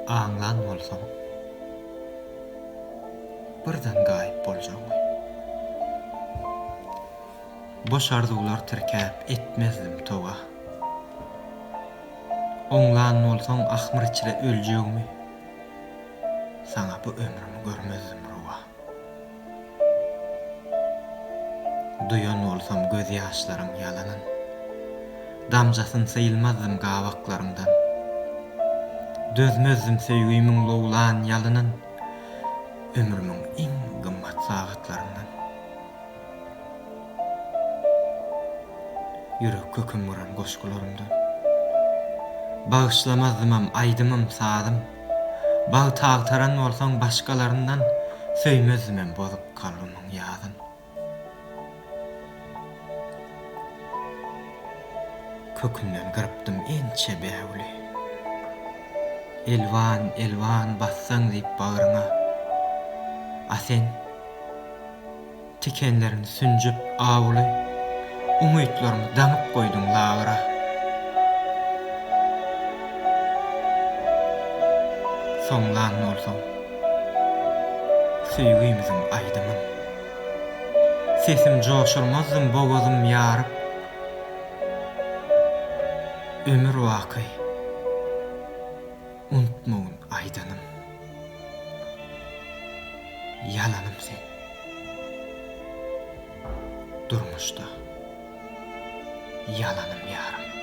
Aňlan bolsaň, birden gaýyp boljagy. Boş arzuwlar tirkäp etmezdim toga. Oňlan bolsaň ahmyr içre öljegmi, saňa bu ömrümi görmezdim ruwa. Duyan bolsam göz ýaşlaryň ýalanyn, damjasyn syýylmazdım gawaklaryňdan. Dözmezdim söýgümiň lowlan ýalynyn, ömrümiň iň gymmat sagatlaryndan. Yürek köküm vuran goşgularymdan. Bağışlamazdymam aýdymym sadım. Bağı tağtaran bolsaň başgalaryndan, söýmezdim bozup kalbymyň ýazyn. Kökünden gyrpdym ençe bäwli. Elwan, elwan bassaň diýip bagyryňa. A sen tikenlerini sünjüp awly, umytlarymy daňyp goýduň lagyra. Soňlan bolsaň, söýgümiziň aýdymyn. Sesim joşurmazdım bogazym ýaryp. Ömür waky, unutmagyň aýdanym. Ýalanym sen. Durmuşda ýalanym ýarym.